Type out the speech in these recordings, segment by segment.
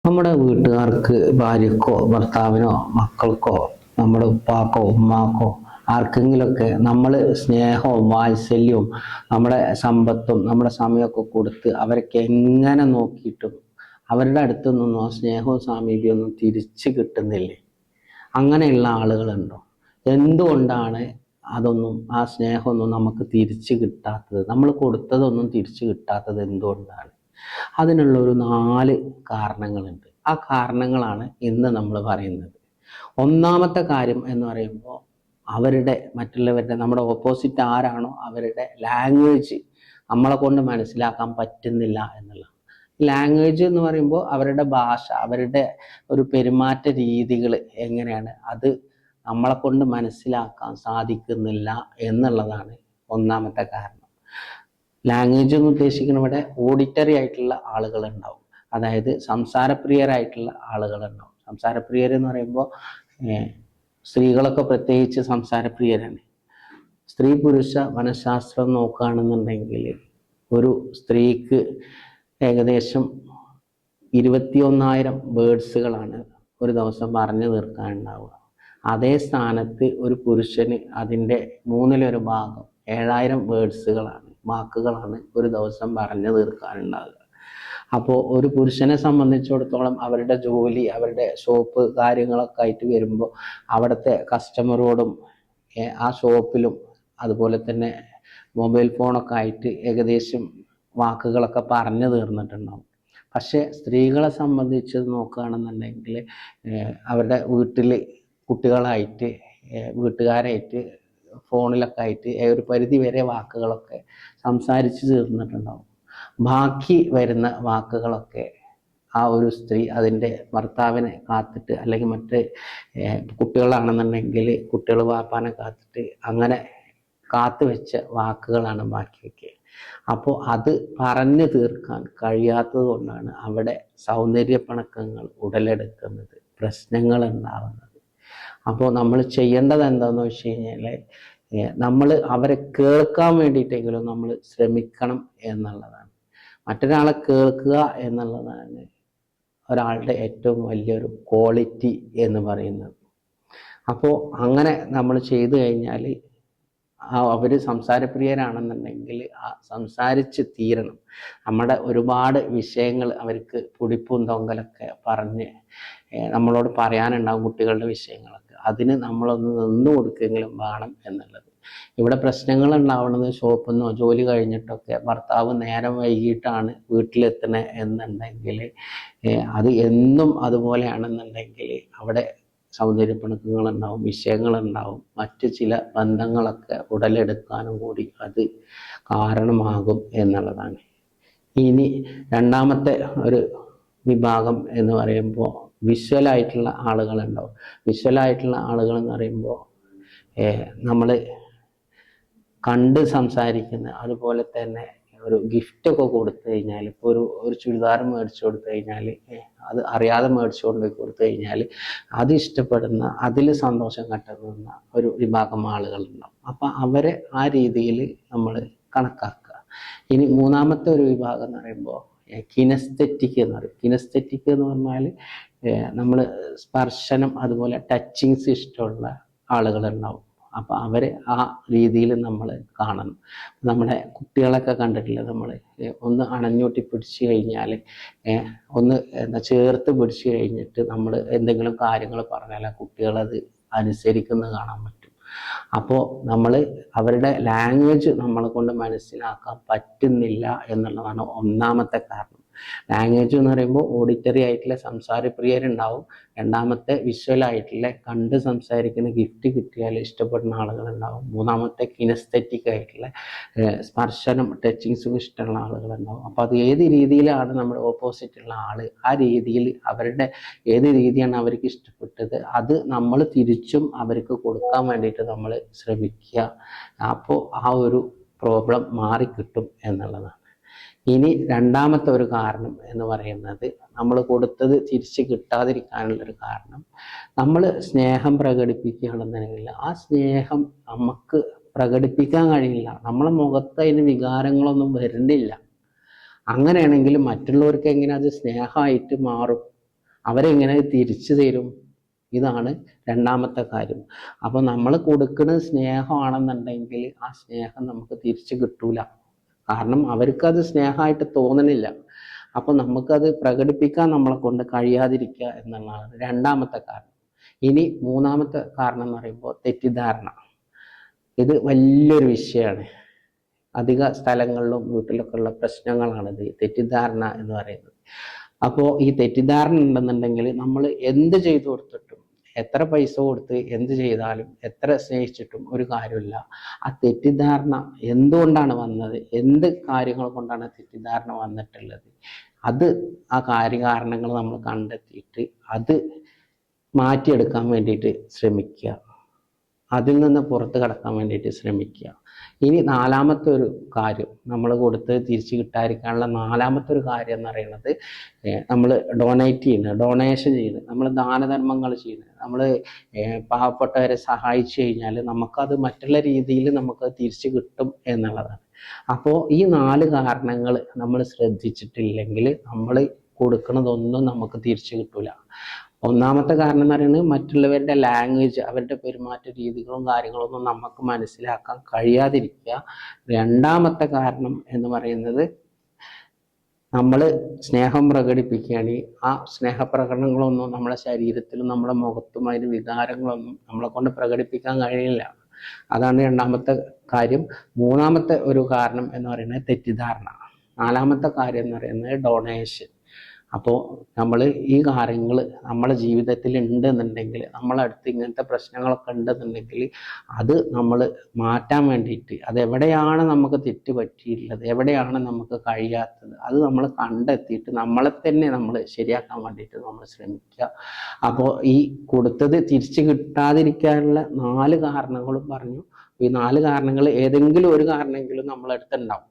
നമ്മുടെ വീട്ടുകാർക്ക് ഭാര്യക്കോ ഭർത്താവിനോ മക്കൾക്കോ നമ്മുടെ ഉപ്പാക്കോ ഉമ്മാക്കോ ആർക്കെങ്കിലുമൊക്കെ നമ്മൾ സ്നേഹവും വാത്സല്യവും നമ്മുടെ സമ്പത്തും നമ്മുടെ സമയമൊക്കെ കൊടുത്ത് അവരൊക്കെ എങ്ങനെ നോക്കിയിട്ടും അവരുടെ അടുത്തു നിന്നൊന്നും ആ സ്നേഹവും സാമീപ്യമൊന്നും തിരിച്ചു കിട്ടുന്നില്ലേ? അങ്ങനെയുള്ള ആളുകളുണ്ടോ? എന്തുകൊണ്ടാണ് അതൊന്നും ആ സ്നേഹമൊന്നും നമുക്ക് തിരിച്ചു കിട്ടാത്തത്? നമ്മൾ കൊടുത്തതൊന്നും തിരിച്ചു കിട്ടാത്തത് എന്തുകൊണ്ടാണ്? അതിനുള്ള ഒരു 4 കാരണങ്ങളുണ്ട്. ആ കാരണങ്ങളാണ് ഇന്ന് നമ്മൾ പറയുന്നത്. ഒന്നാമത്തെ കാര്യം എന്ന് പറയുമ്പോൾ അവരുടെ മറ്റുള്ളവരുടെ നമ്മുടെ ഓപ്പോസിറ്റ് ആരാണോ അവരുടെ ലാംഗ്വേജ് നമ്മളെ കൊണ്ട് മനസ്സിലാക്കാൻ പറ്റുന്നില്ല എന്നുള്ളത്. ലാംഗ്വേജ് എന്ന് പറയുമ്പോൾ അവരുടെ ഭാഷ, അവരുടെ ഒരു പെരുമാറ്റ രീതികൾ എങ്ങനെയാണ്, അത് നമ്മളെ കൊണ്ട് മനസ്സിലാക്കാൻ സാധിക്കുന്നില്ല എന്നുള്ളതാണ് ഒന്നാമത്തെ കാരണം. ലാംഗ്വേജ് എന്ന് ഉദ്ദേശിക്കുന്ന ഇവിടെ ഓഡിറ്ററി ആയിട്ടുള്ള ആളുകൾ ഉണ്ടാവും, അതായത് സംസാരപ്രിയരായിട്ടുള്ള ആളുകൾ ഉണ്ടാവും. സംസാരപ്രിയർ എന്ന് പറയുമ്പോൾ സ്ത്രീകളൊക്കെ പ്രത്യേകിച്ച് സംസാരപ്രിയരാണ്. സ്ത്രീ പുരുഷ മനഃശാസ്ത്രം നോക്കുകയാണെന്നുണ്ടെങ്കിൽ ഒരു സ്ത്രീക്ക് ഏകദേശം 21,000 വേർഡ്സുകളാണ് ഒരു ദിവസം പറഞ്ഞു തീർക്കാനുണ്ടാവുക. അതേ സ്ഥാനത്ത് ഒരു പുരുഷന് അതിൻ്റെ 1/3 ഭാഗം 7,000 വേർഡ്സുകളാണ്, വാക്കുകളാണ് ഒരു ദിവസം പറഞ്ഞു തീർക്കാനുണ്ടാവുക. അപ്പോൾ ഒരു പുരുഷനെ സംബന്ധിച്ചിടത്തോളം അവരുടെ ജോലി, അവരുടെ ഷോപ്പ് കാര്യങ്ങളൊക്കെ ആയിട്ട് വരുമ്പോൾ അവിടുത്തെ കസ്റ്റമറോടും ആ ഷോപ്പിലും അതുപോലെ തന്നെ മൊബൈൽ ഫോണൊക്കെ ആയിട്ട് ഏകദേശം വാക്കുകളൊക്കെ പറഞ്ഞു തീർന്നിട്ടുണ്ടാവും. പക്ഷേ സ്ത്രീകളെ സംബന്ധിച്ച് നോക്കുകയാണെന്നുണ്ടെങ്കിൽ അവരുടെ വീട്ടിൽ കുട്ടികളായിട്ട് വീട്ടുകാരായിട്ട് ഫോണിലൊക്കെ ആയിട്ട് ഒരു പരിധി വരെ വാക്കുകളൊക്കെ സംസാരിച്ച് തീർന്നിട്ടുണ്ടാവും. ബാക്കി വരുന്ന വാക്കുകളൊക്കെ ആ ഒരു സ്ത്രീ അതിൻ്റെ ഭർത്താവിനെ കാത്തിട്ട്, അല്ലെങ്കിൽ മറ്റ് കുട്ടികളാണെന്നുണ്ടെങ്കിൽ കുട്ടികൾ വാപ്പാനെ കാത്തിട്ട് അങ്ങനെ കാത്തു വെച്ച വാക്കുകളാണ് ബാക്കി വയ്ക്കുക. അപ്പോൾ അത് പറഞ്ഞു തീർക്കാൻ കഴിയാത്തത് കൊണ്ടാണ് അവിടെ സൗന്ദര്യപ്പിണക്കങ്ങൾ ഉടലെടുക്കുന്നത്, പ്രശ്നങ്ങൾ ഉണ്ടാവുന്നത്. അപ്പോൾ നമ്മൾ ചെയ്യേണ്ടത് എന്താണെന്ന് വെച്ച് കഴിഞ്ഞാൽ നമ്മൾ അവരെ കേൾക്കാൻ വേണ്ടിയിട്ടെങ്കിലും നമ്മൾ ശ്രമിക്കണം എന്നുള്ളതാണ്. മറ്റൊരാളെ കേൾക്കുക എന്നുള്ളതാണ് ഒരാളുടെ ഏറ്റവും വലിയൊരു ക്വാളിറ്റി എന്ന് പറയുന്നത്. അപ്പോൾ അങ്ങനെ നമ്മൾ ചെയ്തു കഴിഞ്ഞാൽ അവർ സംസാരപ്രിയരാണെന്നുണ്ടെങ്കിൽ ആ സംസാരിച്ച് തീരണം. നമ്മുടെ ഒരുപാട് വിഷയങ്ങൾ അവർക്ക് പൊടിപ്പും തൊങ്കലൊക്കെ പറഞ്ഞ് നമ്മളോട് പറയാനുണ്ടാകും, കുട്ടികളുടെ വിഷയങ്ങളൊക്കെ. അതിന് നമ്മളൊന്ന് നിന്ന് കൊടുക്കെങ്കിലും വേണം എന്നുള്ളത്. ഇവിടെ പ്രശ്നങ്ങൾ ഉണ്ടാവുന്നത് ഷോപ്പിൽ നിന്നോ ജോലി കഴിഞ്ഞിട്ടൊക്കെ ഭർത്താവ് നേരം വൈകിട്ടാണ് വീട്ടിലെത്തണേ എന്നുണ്ടെങ്കിൽ അത് എന്നും അതുപോലെയാണെന്നുണ്ടെങ്കിൽ അവിടെ സൗന്ദര്യപ്പിണക്കങ്ങളുണ്ടാവും, വിഷയങ്ങളുണ്ടാവും, മറ്റ് ചില ബന്ധങ്ങളൊക്കെ ഉടലെടുക്കാനും കൂടി അത് കാരണമാകും എന്നുള്ളതാണ്. ഇനി രണ്ടാമത്തെ ഒരു വിഭാഗം എന്ന് പറയുമ്പോൾ വിഷ്വലായിട്ടുള്ള ആളുകളുണ്ടാവും. വിഷ്വലായിട്ടുള്ള ആളുകൾ എന്ന് പറയുമ്പോൾ നമ്മൾ കണ്ട് സംസാരിക്കുന്ന, അതുപോലെ തന്നെ ഒരു ഗിഫ്റ്റൊക്കെ കൊടുത്തു കഴിഞ്ഞാൽ, ഇപ്പോൾ ഒരു ചുരിദാർ മേടിച്ചു കൊടുത്തു കഴിഞ്ഞാൽ അത് അറിയാതെ മേടിച്ചു കൊണ്ടുപോയി കൊടുത്തു കഴിഞ്ഞാൽ അത് ഇഷ്ടപ്പെടുന്ന, അതിൽ സന്തോഷം കണ്ടെത്തുന്ന ഒരു വിഭാഗം ആളുകളുണ്ടാവും. അപ്പം അവരെ ആ രീതിയിൽ നമ്മൾ കണക്കാക്കുക. ഇനി മൂന്നാമത്തെ ഒരു വിഭാഗം എന്ന് പറയുമ്പോൾ കിനസ്തെറ്റിക് എന്ന് പറയും. കിനസ്തെറ്റിക് എന്ന് പറഞ്ഞാൽ നമ്മൾ സ്പർശനം അതുപോലെ ടച്ചിങ്സ് ഇഷ്ടമുള്ള ആളുകളുണ്ടാവും. അപ്പം അവരെ ആ രീതിയിൽ നമ്മൾ കാണണം. നമ്മുടെ കുട്ടികളൊക്കെ കണ്ടിട്ടില്ല, നമ്മൾ ഒന്ന് അണഞ്ഞൂട്ടി പിടിച്ചു കഴിഞ്ഞാൽ, ഒന്ന് ചേർത്ത് പിടിച്ചു കഴിഞ്ഞിട്ട് നമ്മൾ എന്തെങ്കിലും കാര്യങ്ങൾ പറഞ്ഞാൽ ആ കുട്ടികളത് അനുസരിക്കുന്നത് കാണാൻ പറ്റും. അപ്പോൾ നമ്മൾ അവരുടെ ലാംഗ്വേജ് നമ്മളെ കൊണ്ട് മനസ്സിലാക്കാൻ പറ്റുന്നില്ല എന്നുള്ളതാണ് ഒന്നാമത്തെ കാരണം. ലാംഗ്വേജ് എന്ന് പറയുമ്പോൾ ഓഡിറ്ററി ആയിട്ടുള്ള സംസാരപ്രിയരുണ്ടാവും. രണ്ടാമത്തെ വിഷ്വലായിട്ടുള്ള കണ്ട് സംസാരിക്കുന്ന, ഗിഫ്റ്റ് കിട്ടിയാൽ ഇഷ്ടപ്പെടുന്ന ആളുകളുണ്ടാവും. മൂന്നാമത്തെ കിനസ്തെറ്റിക് ആയിട്ടുള്ള സ്പർശനം ടച്ചിങ്സും ഇഷ്ടമുള്ള ആളുകളുണ്ടാവും. അപ്പോൾ അത് ഏത് രീതിയിലാണ് നമ്മുടെ ഓപ്പോസിറ്റുള്ള ആൾ, ആ രീതിയിൽ അവരുടെ ഏത് രീതിയാണ് അവർക്ക് ഇഷ്ടപ്പെട്ടത് അത് നമ്മൾ തിരിച്ചും അവർക്ക് കൊടുക്കാൻ വേണ്ടിയിട്ട് നമ്മൾ ശ്രമിക്കുക. അപ്പോൾ ആ ഒരു പ്രോബ്ലം മാറിക്കിട്ടും എന്നുള്ളതാണ്. ഇനി രണ്ടാമത്തെ ഒരു കാരണം എന്ന് പറയുന്നത്, നമ്മൾ കൊടുത്തത് തിരിച്ച് കിട്ടാതിരിക്കാനുള്ളൊരു കാരണം, നമ്മൾ സ്നേഹം പ്രകടിപ്പിക്കുകയാണെന്നുണ്ടെങ്കിൽ ആ സ്നേഹം നമുക്ക് പ്രകടിപ്പിക്കാൻ കഴിയില്ല. നമ്മളെ മുഖത്ത് അതിന് വികാരങ്ങളൊന്നും വരുന്നില്ല. അങ്ങനെയാണെങ്കിൽ മറ്റുള്ളവർക്ക് എങ്ങനെ അത് സ്നേഹമായിട്ട് മാറും? അവരെങ്ങനെ തിരിച്ചു തരും? ഇതാണ് രണ്ടാമത്തെ കാര്യം. അപ്പോൾ നമ്മൾ കൊടുക്കുന്ന സ്നേഹമാണെന്നുണ്ടെങ്കിൽ ആ സ്നേഹം നമുക്ക് തിരിച്ചു കിട്ടൂല. കാരണം അവർക്കത് സ്നേഹമായിട്ട് തോന്നണില്ല. അപ്പോൾ നമുക്കത് പ്രകടിപ്പിക്കാൻ നമ്മളെ കൊണ്ട് കഴിയാതിരിക്കുക എന്നുള്ളതാണ് രണ്ടാമത്തെ കാരണം. ഇനി മൂന്നാമത്തെ കാരണം എന്ന് പറയുമ്പോൾ തെറ്റിദ്ധാരണ. ഇത് വലിയൊരു വിഷയമാണ്. അധിക സ്ഥലങ്ങളിലും വീട്ടിലൊക്കെ ഉള്ള പ്രശ്നങ്ങളാണിത്, തെറ്റിദ്ധാരണ എന്ന് പറയുന്നത്. അപ്പോൾ ഈ തെറ്റിദ്ധാരണ ഉണ്ടെന്നുണ്ടെങ്കിൽ നമ്മൾ എന്ത് ചെയ്തു കൊടുത്തിട്ടും, എത്ര പൈസ കൊടുത്ത് എന്ത് ചെയ്താലും, എത്ര സ്നേഹിച്ചിട്ടും ഒരു കാര്യമില്ല. ആ തെറ്റിദ്ധാരണ എന്തുകൊണ്ടാണ് വന്നത്, എന്ത് കാര്യങ്ങൾ കൊണ്ടാണ് തെറ്റിദ്ധാരണ വന്നിട്ടുള്ളത്, അത് ആ കാര്യകാരണങ്ങൾ നമ്മൾ കണ്ടെത്തിയിട്ട് അത് മാറ്റിയെടുക്കാൻ വേണ്ടിയിട്ട് ശ്രമിക്കുക. അതിൽ നിന്ന് പുറത്ത് കടക്കാൻ വേണ്ടിയിട്ട് ശ്രമിക്കുക. ഇനി നാലാമത്തെ ഒരു കാര്യം, നമ്മൾ കൊടുത്ത് തിരിച്ചു കിട്ടാതിരിക്കാനുള്ള നാലാമത്തെ ഒരു കാര്യം എന്ന് പറയുന്നത്, നമ്മൾ ഡൊണേഷൻ ചെയ്യുന്നത്, നമ്മൾ ദാനധർമ്മങ്ങൾ ചെയ്യുന്നത്, നമ്മൾ പാവപ്പെട്ടവരെ സഹായിച്ചു കഴിഞ്ഞാൽ നമുക്കത് മറ്റുള്ള രീതിയിൽ നമുക്ക് തിരിച്ചു കിട്ടും എന്നുള്ളതാണ്. അപ്പോൾ ഈ 4 കാരണങ്ങൾ നമ്മൾ ശ്രദ്ധിച്ചിട്ടില്ലെങ്കിൽ നമ്മൾ കൊടുക്കുന്നതൊന്നും നമുക്ക് തിരിച്ചു കിട്ടൂല. ഒന്നാമത്തെ കാരണം എന്ന് പറയുന്നത് മറ്റുള്ളവരുടെ ലാംഗ്വേജ്, അവരുടെ പെരുമാറ്റ രീതികളും കാര്യങ്ങളൊന്നും നമുക്ക് മനസ്സിലാക്കാൻ കഴിയാതിരിക്കുക. രണ്ടാമത്തെ കാരണം എന്ന് പറയുന്നത്, നമ്മൾ സ്നേഹം പ്രകടിപ്പിക്കുകയാണെങ്കിൽ ആ സ്നേഹപ്രകടനങ്ങളൊന്നും നമ്മുടെ ശരീരത്തിലും നമ്മുടെ മുഖത്തും അതിന് വികാരങ്ങളൊന്നും നമ്മളെ കൊണ്ട് പ്രകടിപ്പിക്കാൻ കഴിയില്ല. അതാണ് രണ്ടാമത്തെ കാര്യം. മൂന്നാമത്തെ ഒരു കാരണം എന്ന് പറയുന്നത് തെറ്റിദ്ധാരണ. നാലാമത്തെ കാര്യം എന്ന് പറയുന്നത് ഡൊണേഷൻ. അപ്പോൾ നമ്മൾ ഈ കാര്യങ്ങൾ നമ്മളെ ജീവിതത്തിൽ ഉണ്ടെന്നുണ്ടെങ്കിൽ, നമ്മളടുത്ത് ഇങ്ങനത്തെ പ്രശ്നങ്ങളൊക്കെ ഉണ്ടെന്നുണ്ടെങ്കിൽ അത് നമ്മൾ മാറ്റാൻ വേണ്ടിയിട്ട്, അതെവിടെയാണ് നമുക്ക് തെറ്റ് പറ്റിയിട്ടുള്ളത്, എവിടെയാണ് നമുക്ക് കഴിയാത്തത്, അത് നമ്മൾ കണ്ടെത്തിയിട്ട് നമ്മളെ തന്നെ നമ്മൾ ശരിയാക്കാൻ വേണ്ടിയിട്ട് നമ്മൾ ശ്രമിക്കുക. അപ്പോൾ ഈ കൊടുത്തത് തിരിച്ചു കിട്ടാതിരിക്കാനുള്ള 4 കാരണങ്ങളും പറഞ്ഞു. ഈ 4 കാരണങ്ങൾ ഏതെങ്കിലും ഒരു കാരണമെങ്കിലും നമ്മളടുത്തുണ്ടാവും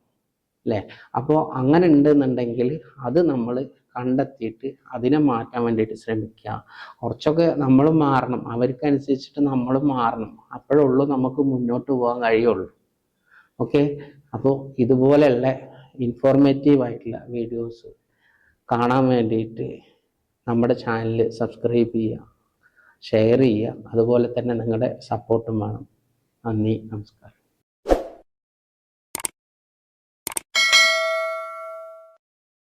അല്ലേ? അപ്പോൾ അങ്ങനെ ഉണ്ടെന്നുണ്ടെങ്കിൽ അത് നമ്മൾ കണ്ടെത്തിയിട്ട് അതിനെ മാറ്റാൻ വേണ്ടിയിട്ട് ശ്രമിക്കുക. കുറച്ചൊക്കെ നമ്മൾ മാറണം, അവർക്കനുസരിച്ചിട്ട് നമ്മൾ മാറണം. അപ്പോഴുള്ളൂ നമുക്ക് മുന്നോട്ട് പോകാൻ കഴിയുള്ളൂ. ഓക്കെ, അപ്പോൾ ഇതുപോലെയുള്ള ഇൻഫോർമേറ്റീവ് ആയിട്ടുള്ള വീഡിയോസ് കാണാൻ വേണ്ടിയിട്ട് നമ്മുടെ ചാനൽ സബ്സ്ക്രൈബ് ചെയ്യുക, ഷെയർ ചെയ്യുക. അതുപോലെ തന്നെ നിങ്ങളുടെ സപ്പോർട്ടും വേണം. നന്ദി, നമസ്കാരം.